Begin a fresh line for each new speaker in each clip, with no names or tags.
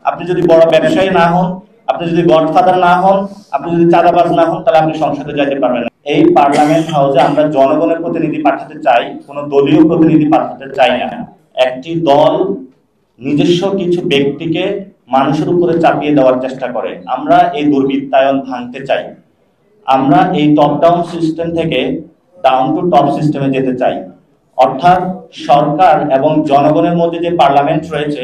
আপনি যদি বড় ব্যবসায়ী না হন, আপনি যদি গডফাদার না হন, আপনি যদি চাঁদাবাজ না হন, তাহলে আপনি সংসদে যাইতে পারবেন না। এই পার্লামেন্ট হাউসে আমরা জনগণের প্রতিনিধি পাঠাতে চাই, কোনো দলীয় প্রতিনিধি পাঠাতে চাই না। একটি দল নিজস্ব কিছু ব্যক্তিকে মানুষের উপরে চাপিয়ে দেওয়ার চেষ্টা করে। আমরা এই দুর্বৃত্তায়ন ভাঙতে চাই। আমরা এই টপ ডাউন সিস্টেম থেকে ডাউন টু টপ সিস্টেমে যেতে চাই। অর্থাৎ সরকার এবং জনগণের মধ্যে যে পার্লামেন্ট রয়েছে,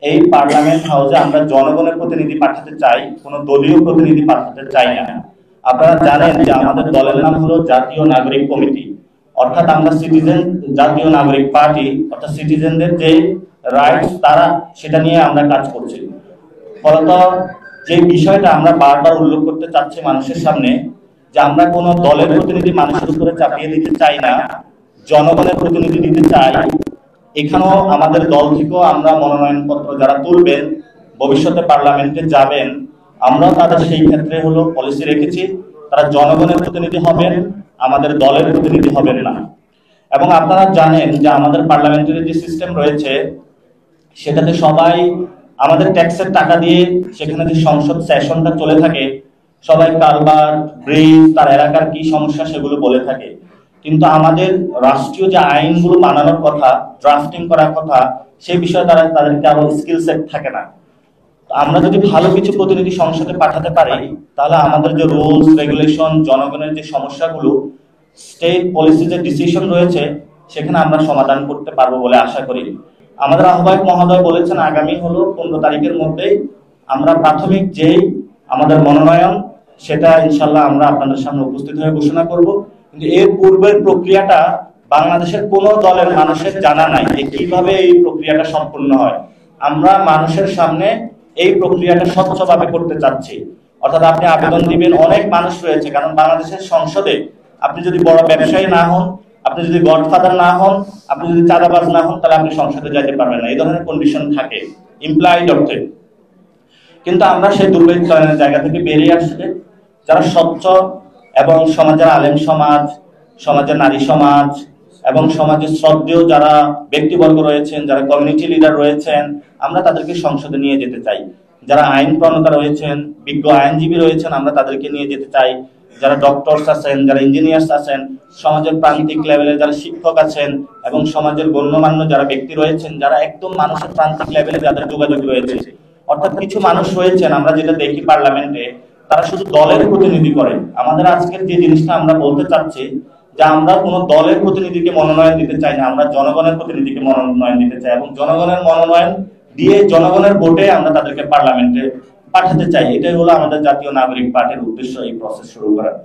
এই পার্লামেন্ট হাউসে আমরা জনগণের প্রতিনিধি পাঠাতে চাই, কোনো দলীয় প্রতিনিধি পাঠাতে চাই না। আপনারা জানেন যে আমাদের দলের নাম হলো জাতীয় নাগরিক কমিটি, অর্থাৎ আমরা সিটিজেন জাতীয় নাগরিক পার্টি, অর্থাৎ সিটিজেনদের যে রাইটস তারা সেটা নিয়ে আমরা কাজ করছি। ফলত যে বিষয়টা আমরা বারবার উল্লেখ করতে চাচ্ছি মানুষের সামনে, যে আমরা কোনো দলের প্রতিনিধি মানুষের উপরে চাপিয়ে দিতে চাই না, জনগণের প্রতিনিধি দিতে চাই। এখানেও আমাদের দল থেকেও আমরা মনোনয়নপত্র যারা তুলবেন, ভবিষ্যতে পার্লামেন্টে যাবেন, আমরা তাদের সেই ক্ষেত্রে হলো পলিসি রেখেছি, তারা জনগণের প্রতিনিধি হবেন, আমাদের দলের প্রতিনিধি হবেন না। এবং আপনারা জানেন যে আমাদের পার্লামেন্টারি যে সিস্টেম রয়েছে সেটাতে সবাই আমাদের ট্যাক্সের টাকা দিয়ে সেখানে যে সংসদ সেশনটা চলে থাকে, সবাই কালবার ব্রিজ তার এলাকার কি সমস্যা সেগুলো বলে থাকে। কিন্তু আমাদের রাষ্ট্রীয় যে আইনগুলো বানানোর কথা, ড্রাফটিং করার কথা, সেই বিষয়ে তাদেরকে আরো স্কিল সেট থাকে না। আমরা যদি ভালো কিছু প্রতিনিধি সংসদে পাঠাতে পারি, তাহলে আমাদের যে রুলস রেগুলেশন, জনগণের যে সমস্যাগুলো, স্টেট পলিসি যে ডিসিশন রয়েছে, সেখানে আমরা সমাধান করতে পারবো বলে আশা করি। আমাদের আহ্বায়ক মহোদয় বলেছেন আগামী হলো 15 তারিখের মধ্যেই আমরা প্রাথমিক যেই আমাদের মনোনয়ন সেটা ইনশাল্লাহ আমরা আপনাদের সামনে উপস্থিত হয়ে ঘোষণা করব। কিন্তু এর পূর্বের প্রক্রিয়াটা বাংলাদেশের কোনো দলের মানুষের জানা নাই যে কিভাবে এই প্রক্রিয়াটা সম্পূর্ণ হয়। আমরা মানুষের সামনে এই প্রক্রিয়াটা স্বচ্ছভাবে করতে চাচ্ছি। অর্থাৎ আপনি আবেদন দিবেন, অনেক মানুষ রয়েছে, কারণ বাংলাদেশের সংসদে আপনি যদি বড় ব্যবসায়ী না হন, আপনি যদি গডফাদার না হন, আপনি যদি চাঁদাবাজ না হন, তাহলে আপনি সংসদে যাইতে পারবেন না। এই ধরনের কন্ডিশন থাকে ইমপ্লয়েড অর্থে। কিন্তু আমরা সেই দুর্বৃত্তায়নের জায়গা থেকে বেরিয়ে আসতে, যারা স্বচ্ছ এবং সমাজের আলেম সমাজ, সমাজের নারী সমাজ এবং সমাজের শ্রদ্ধেয় যারা ব্যক্তিবর্গ রয়েছেন, যারা কমিউনিটি লিডার রয়েছেন, আমরা তাদেরকে সংসদে নিয়ে যেতে চাই। যারা আইন প্রণেতা রয়েছেন, বিজ্ঞ আইনজীবী রয়েছেন, আমরা তাদেরকে নিয়ে যেতে চাই। যারা ডক্টরস আছেন, যারা ইঞ্জিনিয়ার্স আছেন, সমাজের প্রান্তিক লেভেলে যারা শিক্ষক আছেন এবং সমাজের গণ্যমান্য যারা ব্যক্তি রয়েছেন, যারা একদম মানুষের প্রান্তিক লেভেলে যাদের যোগাযোগ রয়েছে। অর্থাৎ কিছু মানুষ রয়েছেন আমরা যেটা দেখি পার্লামেন্টে, তারা শুধু দলের প্রতিনিধি করে। আমাদের আজকের যে জিনিসটা আমরা বলতে চাচ্ছি যে আমরা কোনো দলের প্রতিনিধিকে মনোনয়ন দিতে চাই না, আমরা জনগণের প্রতিনিধিকে মনোনয়ন দিতে চাই এবং জনগণের মনোনয়ন দিয়ে জনগণের ভোটে আমরা তাদেরকে পার্লামেন্টে পাঠাতে চাই। এটাই হলো আমাদের জাতীয় নাগরিক পার্টির উদ্দেশ্য, এই প্রসেস শুরু করার।